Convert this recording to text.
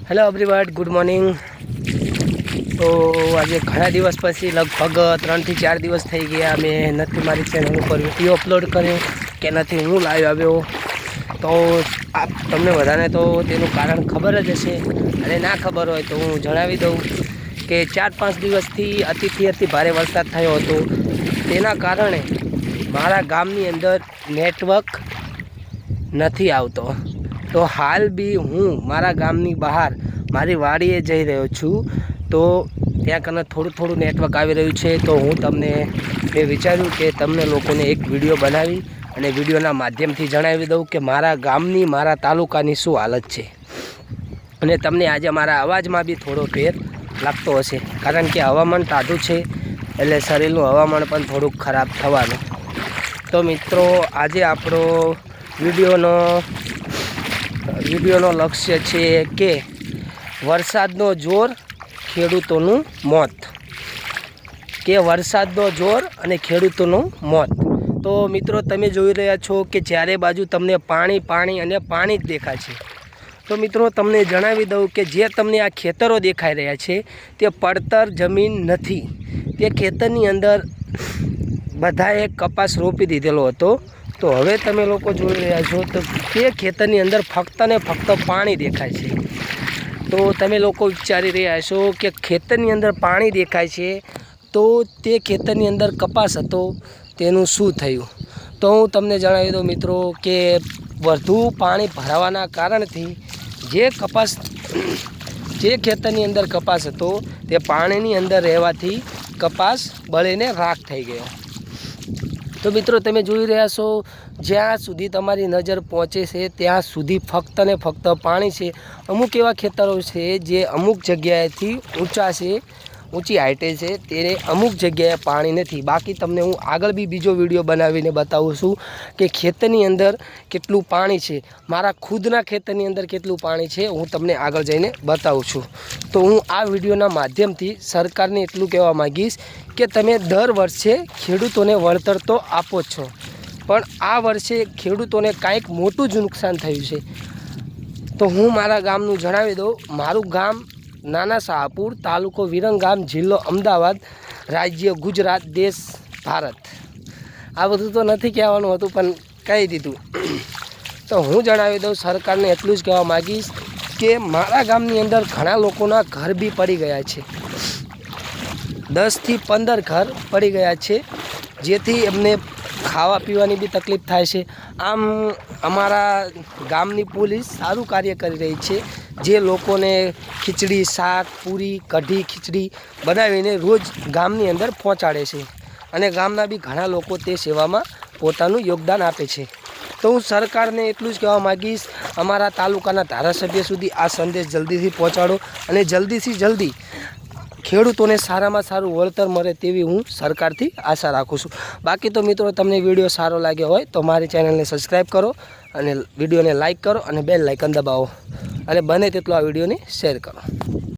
Hello everyone, good morning. તો આજે ઘણા દિવસ પછી લગભગ 3 થી 4 દિવસ થઈ ગયા મેં નથી મારી ચેનલ ઉપર વિડીયો અપલોડ કર્યો કે નથી હું લાઈવ આવ્યો। તો આપ તમને બધાને તો તેનું કારણ ખબર જ હશે, અને ના ખબર હોય તો હું જણાવી દઉં કે 4-5 દિવસથી અતિ ભારે વરસાદ થયો હતો। તેના કારણે મારા ગામની અંદર નેટવર્ક નથી આવતો। તો હાલ બી હું મારા ગામની બહાર મારી વાડીએ જઈ રહ્યો છું, તો ત્યાં કને થોડું નેટવર્ક આવી રહ્યું છે। તો હું તમને મેં વિચાર્યું કે તમને લોકોને એક વિડીયો બનાવી અને વિડીયોના માધ્યમથી જણાવી દઉં કે મારા ગામની મારા તાલુકાની શું હાલત છે। અને તમને આજે મારા અવાજમાં બી થોડો ફેર લાગતો હશે, કારણ કે હવામાન ટાઢું છે એટલે શરીરનું હવામાન પણ થોડુંક ખરાબ થવાનું। તો મિત્રો, આજે આપણો વિડીયોનો લક્ષ્ય છે કે વરસાદનો જોર ખેડૂતોનું મોત, કે વરસાદનો જોર અને ખેડૂતોનું મોત। તો મિત્રો, તમે જોઈ રહ્યા છો કે ચારે બાજુ તમને પાણી અને પાણી જ દેખાય છે। તો મિત્રો, તમને જણાવી દઉં કે જે તમને આ ખેતરો દેખાઈ રહ્યા છે તે પડતર જમીન નથી। તે ખેતરની અંદર બધાએ કપાસ રોપી દીધેલો હતો। તો હવે તમે લોકો જોઈ રહ્યા છો તો તે ખેતરની અંદર ફક્ત ને ફક્ત પાણી દેખાય છે। તો તમે લોકો વિચારી રહ્યા છો કે ખેતરની અંદર પાણી દેખાય છે તો તે ખેતરની અંદર કપાસ હતો તેનું શું થયું? તો હું તમને જણાવી દઉં મિત્રો કે વધુ પાણી ભરાવાના કારણથી જે ખેતરની અંદર કપાસ હતો તે પાણીની અંદર રહેવાથી કપાસ બળીને રાખ થઈ ગયો। તો મિત્રો, તમે જોઈ રહ્યા છો જ્યાં સુધી તમારી નજર પહોંચે છે ત્યાં સુધી ફક્ત ને ફક્ત પાણી છે। અમુક એવા ખેતરો છે જે અમુક જગ્યાએથી ઊંચી હાઈટે છે, તેને અમુક જગ્યાએ પાણી નથી। બાકી તમને હું આગળ બી બીજો વિડીયો બનાવીને બતાવું છું કે ખેતરની અંદર કેટલું પાણી છે, મારા ખુદના ખેતરની અંદર કેટલું પાણી છે હું તમને આગળ જઈને બતાવું છું। તો હું આ વિડીયોના માધ્યમથી સરકારને એટલું કહેવા માગીશ કે તમે દર વર્ષે ખેડૂતોને વળતર તો આપો જ છો, પણ આ વર્ષે ખેડૂતોને કાંઈક મોટું જ નુકસાન થયું છે। તો હું મારા ગામનું જણાવી દઉં। મારું ગામ નાના શાહપુર, તાલુકો વિરંગામ, જિલ્લો અમદાવાદ, રાજ્ય ગુજરાત, દેશ ભારત। આ બધું તો નથી કહેવાનું હતું પણ કહી દીધું। તો હું જણાવી દઉં, સરકારને એટલું જ કહેવા માગીશ કે મારા ગામની અંદર ઘણા લોકોના ઘર બી પડી ગયા છે, 10 થી 15 ઘર પડી ગયા છે, જેથી એમને ખાવા પીવાની બી તકલીફ થાય છે। આમ અમારા ગામની પોલીસ સારું કાર્ય કરી રહી છે, જે લોકોને ખીચડી, શાક, પૂરી, કઢી, ખીચડી બનાવીને રોજ ગામની અંદર પહોંચાડે છે, અને ગામના બી ઘણા લોકો તે સેવામાં પોતાનું યોગદાન આપે છે। તો હું સરકારને એટલું જ કહેવા માગીશ, અમારા તાલુકાના ધારાસભ્ય સુધી આ સંદેશ જલ્દીથી પહોંચાડો અને જલ્દીથી જલ્દી ખેડૂતોને સારામાં સારું વળતર મળે તેવી હું સરકારથી આશા રાખું છું। બાકી તો મિત્રો, તમને વિડીયો સારો લાગ્યો હોય તો મારી ચેનલને સબસ્ક્રાઈબ કરો અને વિડીયોને લાઇક કરો અને બેલ આઇકન દબાવો, અને બને તેટલો આ વિડીયોને શેર કરો।